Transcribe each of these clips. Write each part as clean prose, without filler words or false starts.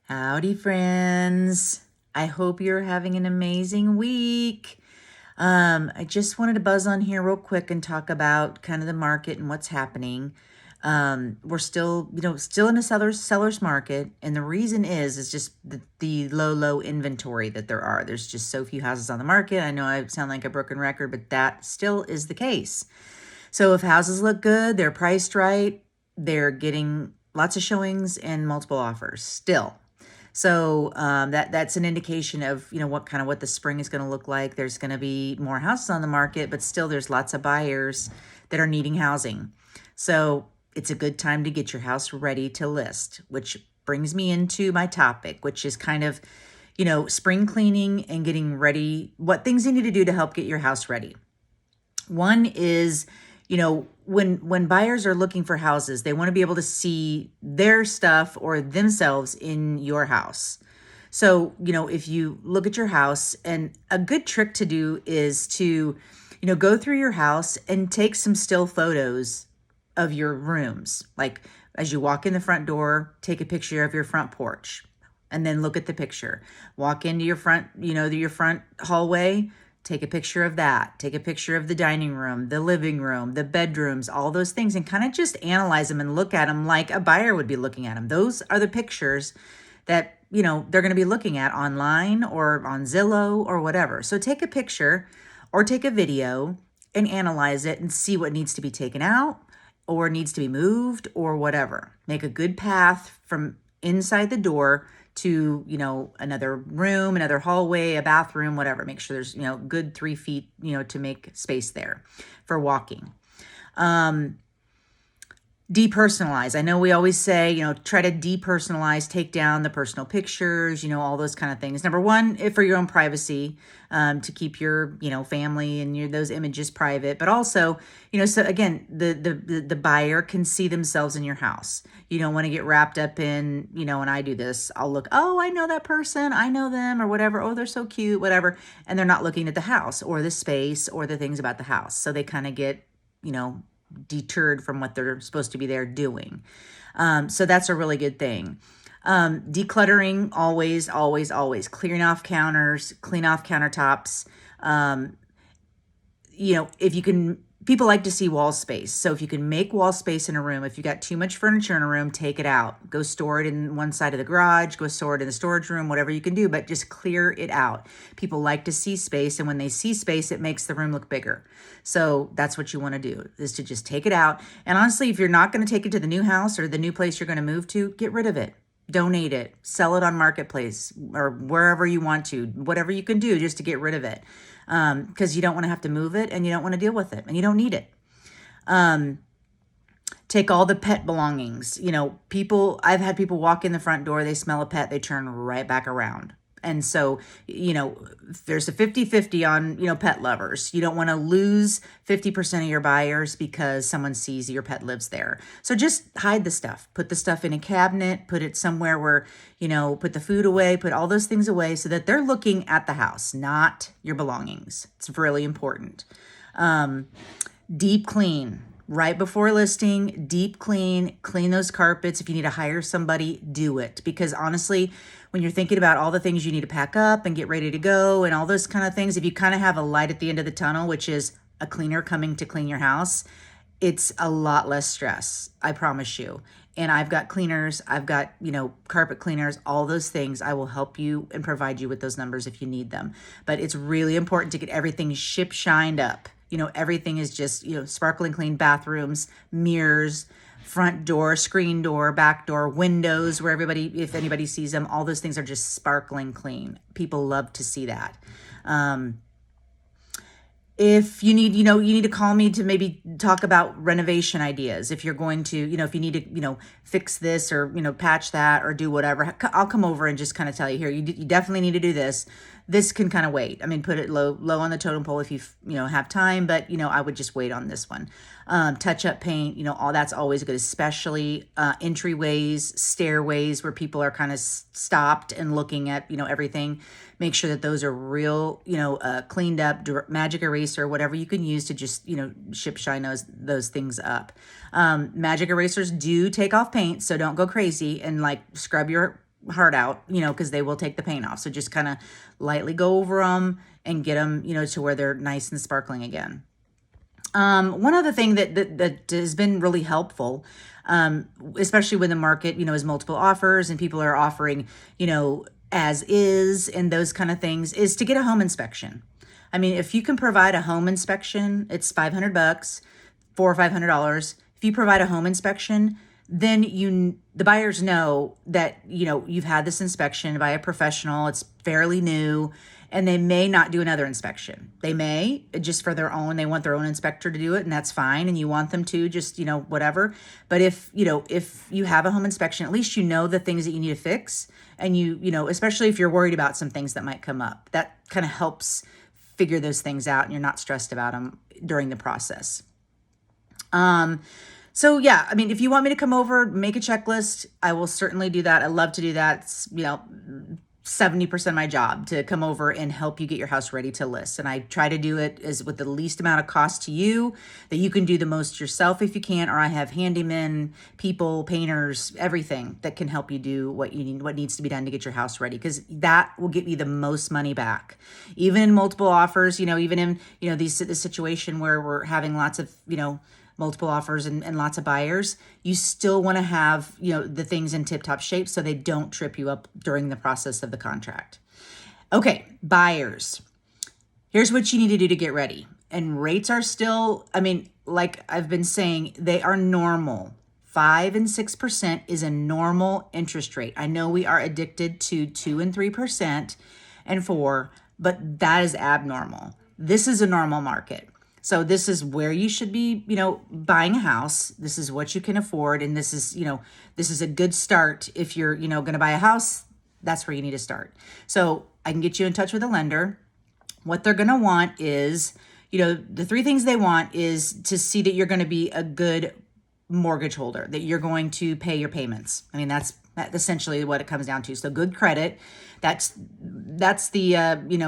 Howdy, friends. I hope you're having an amazing week. I just wanted to buzz on here real quick and talk about kind of the market and what's happening. We're still, still in a seller's market, and the reason is just the low inventory that there are. There's just so few houses on the market. I know I sound like a broken record, but that still is the case. So if houses look good, they're priced right, they're getting lots of showings and multiple offers still. So that's an indication of what the spring is going to look like. There's going to be more houses on the market, but still there's lots of buyers that are needing housing. So it's a good time to get your house ready to list, which brings me into my topic, which is kind of spring cleaning and getting ready. What things you need to do to help get your house ready. One is, when buyers are looking for houses, they want to be able to see their stuff or themselves in your house. So, if you look at your house, and a good trick to do is to, go through your house and take some still photos of your rooms. Like as you walk in the front door, take a picture of your front porch and then look at the picture. Walk into your front, your front hallway, take a picture of that. Take a picture of the dining room, the living room, the bedrooms, all those things, and kind of just analyze them and look at them like a buyer would be looking at them. Those are the pictures that, they're going to be looking at online or on Zillow or whatever. So take a picture or take a video and analyze it and see what needs to be taken out or needs to be moved or whatever. Make a good path from inside the door to, another room, another hallway, a bathroom, whatever. Make sure there's, good 3 feet, to make space there for walking. Depersonalize. I know we always say, try to depersonalize, take down the personal pictures, all those kind of things. Number one, for your own privacy, to keep your, family and those images private. But also, so again, the buyer can see themselves in your house. You don't want to get wrapped up in, when I do this, I'll look, oh, I know that person, I know them or whatever. Oh, they're so cute, whatever. And they're not looking at the house or the space or the things about the house. So they kind of get, deterred from what they're supposed to be there doing. So that's a really good thing. Decluttering, always. Clearing off counters, clean off countertops. If you can, people like to see wall space. So if you can make wall space in a room, if you got too much furniture in a room, take it out. Go store it in one side of the garage, go store it in the storage room, whatever you can do, but just clear it out. People like to see space, and when they see space, it makes the room look bigger. So that's what you want to do, is to just take it out. And honestly, if you're not going to take it to the new house or the new place you're going to move to, get rid of it. Donate it, sell it on Marketplace or wherever you want to, whatever you can do just to get rid of it. Because you don't want to have to move it and you don't want to deal with it and you don't need it. Take all the pet belongings. I've had people walk in the front door, they smell a pet, they turn right back around. And so, there's a 50-50 on, pet lovers. You don't want to lose 50% of your buyers because someone sees your pet lives there. So just hide the stuff. Put the stuff in a cabinet, put it somewhere where, put the food away, put all those things away so that they're looking at the house, not your belongings. It's really important. Deep clean. Right before listing, deep clean those carpets. If you need to hire somebody, do it. Because honestly, when you're thinking about all the things you need to pack up and get ready to go and all those kind of things, if you kind of have a light at the end of the tunnel, which is a cleaner coming to clean your house, it's a lot less stress, I promise you. And I've got cleaners, I've got, carpet cleaners, all those things. I will help you and provide you with those numbers if you need them. But it's really important to get everything ship shined up. Everything is just, sparkling clean bathrooms, mirrors, front door, screen door, back door, windows where if anybody sees them, all those things are just sparkling clean. People love to see that. If you need, you need to call me to maybe talk about renovation ideas. If you're going to, if you need to, fix this or, patch that or do whatever, I'll come over and just kind of tell you, here, you definitely need to do this. This can kind of wait. I mean, put it low on the totem pole if you, have time, but, I would just wait on this one. Touch up paint, all that's always good, especially entryways, stairways where people are kind of stopped and looking at, everything. Make sure that those are real, cleaned up, magic eraser, whatever you can use to just, ship shine those things up. Magic erasers do take off paint, so don't go crazy and like scrub your heart out, because they will take the paint off. So just kind of lightly go over them and get them, to where they're nice and sparkling again. One other thing that has been really helpful, especially when the market, is multiple offers and people are offering, as is and those kind of things, is to get a home inspection. I mean, if you can provide a home inspection, it's $500, $400 or $500. If you provide a home inspection, then the buyers know that, you've had this inspection by a professional. It's fairly new, and they may not do another inspection. They may, just for their own, they want their own inspector to do it, and that's fine. And you want them to just, whatever. But if you have a home inspection, at least you know the things that you need to fix. And especially if you're worried about some things that might come up, that kind of helps figure those things out, and you're not stressed about them during the process. So yeah, I mean, if you want me to come over, make a checklist, I will certainly do that. I love to do that. It's, 70% of my job to come over and help you get your house ready to list. And I try to do it as with the least amount of cost to you, that you can do the most yourself if you can, or I have handymen, people, painters, everything that can help you do what you need, what needs to be done to get your house ready, because that will get you the most money back. Even in multiple offers, even in, this situation where we're having lots of, multiple offers and lots of buyers, you still want to have, the things in tip-top shape so they don't trip you up during the process of the contract. Okay, buyers. Here's what you need to do to get ready. And rates are still, like I've been saying, they are normal. 5 and 6% is a normal interest rate. I know we are addicted to 2 and 3% and 4, but that is abnormal. This is a normal market. So this is where you should be, buying a house. This is what you can afford. And this is a good start. If you're, going to buy a house, that's where you need to start. So I can get you in touch with a lender. What they're going to want is, the 3 things they want is to see that you're going to be a good mortgage holder, that you're going to pay your payments. That's essentially what it comes down to. So good credit, that's the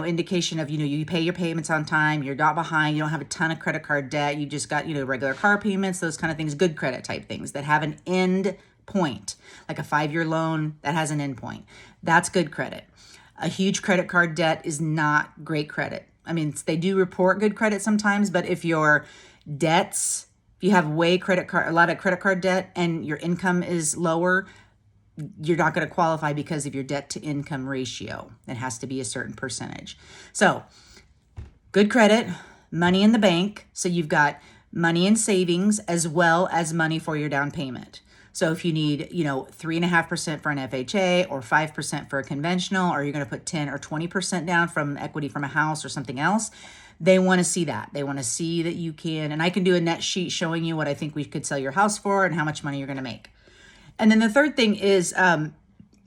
indication of, you pay your payments on time, you're not behind, you don't have a ton of credit card debt, you just got, regular car payments, those kind of things, good credit type things that have an end point, like a 5-year loan that has an end point. That's good credit. A huge credit card debt is not great credit. They do report good credit sometimes, but if your debts, if you have a lot of credit card debt and your income is lower, you're not going to qualify because of your debt to income ratio. It has to be a certain percentage. So good credit, money in the bank. So you've got money in savings as well as money for your down payment. So if you need, 3.5% for an FHA or 5% for a conventional, or you're going to put 10 or 20% down from equity from a house or something else, they want to see that. They want to see that you can, and I can do a net sheet showing you what I think we could sell your house for and how much money you're going to make. And then the third thing is, kind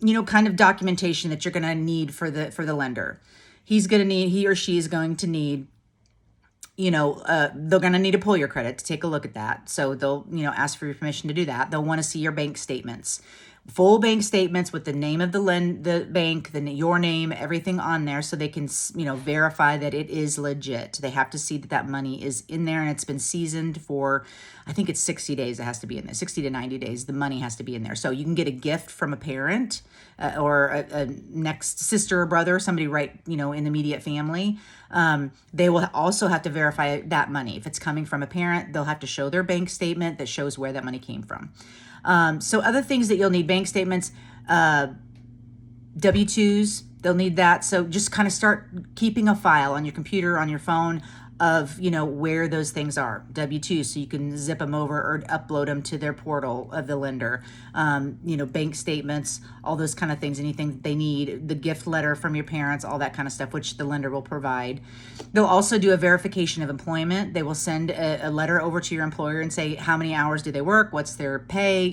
of documentation that you're going to need for the lender. He or she is going to need, they're going to need to pull your credit to take a look at that. So they'll, ask for your permission to do that. They'll want to see your bank statements, full bank statements with the name of the bank, your name, everything on there, so they can, verify that it is legit. They have to see that money is in there and it's been seasoned for, I think it's 60 days. It has to be in there, 60 to 90 days. The money has to be in there. So you can get a gift from a parent or a next sister or brother, somebody right, in the immediate family. They will also have to verify that money. If it's coming from a parent, they'll have to show their bank statement that shows where that money came from. So other things that you'll need: bank statements, W-2s, they'll need that. So just kind of start keeping a file on your computer, on your phone, of, where those things are. W-2, so you can zip them over or upload them to their portal of the lender. Bank statements, all those kind of things, anything that they need, the gift letter from your parents, all that kind of stuff, which the lender will provide. They'll also do a verification of employment. They will send a letter over to your employer and say, how many hours do they work? What's their pay?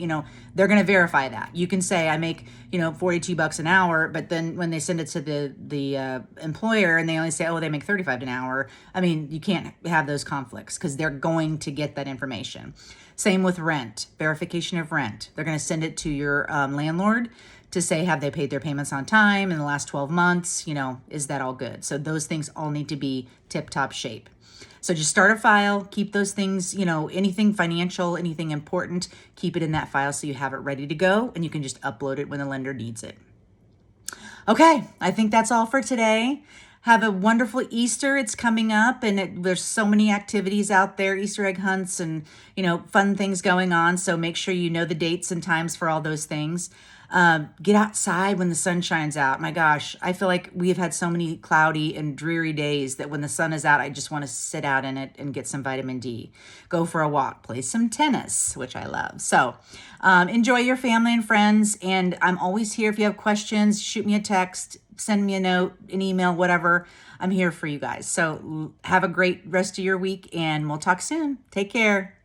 They're going to verify that. You can say, I make, $42 an hour, but then when they send it to the employer and they only say, oh, they make $35 an hour, you can't have those conflicts because they're going to get that information. Same with rent, verification of rent. They're going to send it to your landlord to say, have they paid their payments on time in the last 12 months? Is that all good? So those things all need to be tip-top shape. So just start a file, keep those things, anything financial, anything important, keep it in that file so you have it ready to go and you can just upload it when the lender needs it. Okay, I think that's all for today. Have a wonderful Easter. It's coming up, and there's so many activities out there, Easter egg hunts and, fun things going on. So make sure you know the dates and times for all those things. Get outside when the sun shines out. My gosh, I feel like we've had so many cloudy and dreary days that when the sun is out, I just want to sit out in it and get some vitamin D. Go for a walk, play some tennis, which I love. So enjoy your family and friends. And I'm always here. If you have questions, shoot me a text, send me a note, an email, whatever. I'm here for you guys. So have a great rest of your week, and we'll talk soon. Take care.